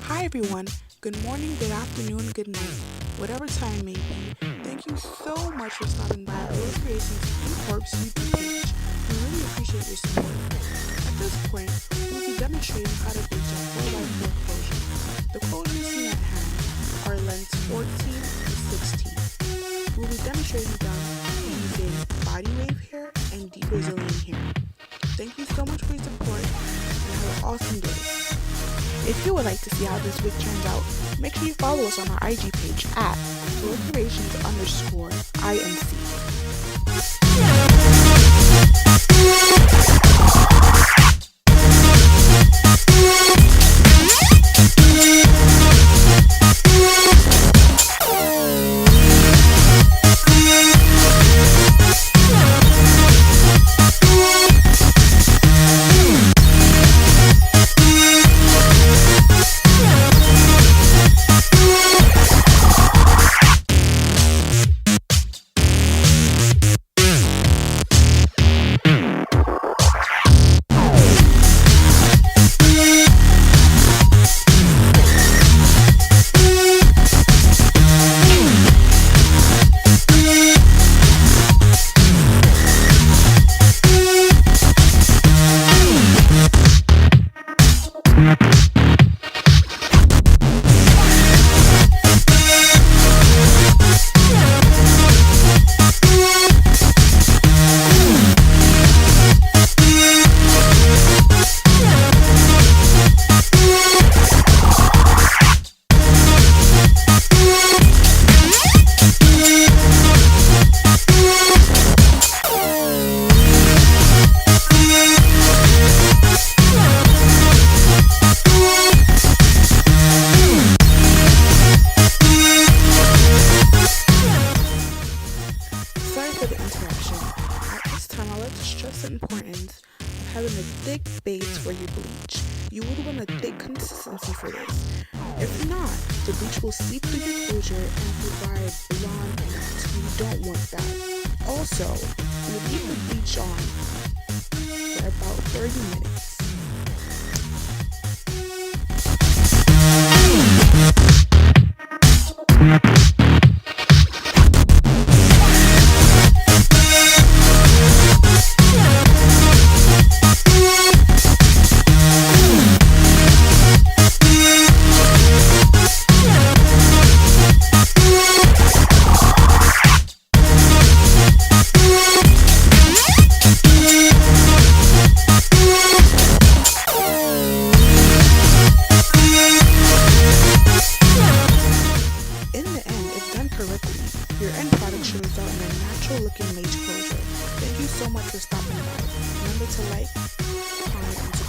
Hi everyone, good morning, good afternoon, good night, whatever time it may be. Thank you so much for stopping by our Little Creations Corpse YouTube page. We really appreciate your support. At this point, we'll be demonstrating how to bleach a 4x4 closure. The closures seen at hand are lengths 14 and 16. We'll be demonstrating them using body wave hair and deep Brazilian hair. Thank you so much for your support and have an awesome day. If you would like to see how this wig turns out, make sure you follow us on our IG page at _INC. Sorry for the interruption. At this time, I'd like to stress the importance of having a thick base for your bleach. You would want a thick consistency for this. If not, the bleach will seep through your closure and provide blonde knots. You don't want that. Also, you leave the bleach on for about 30 minutes. Correctly, your end product should result in a natural looking lace closure. Thank you so much for stopping by. Remember to like, comment, and subscribe.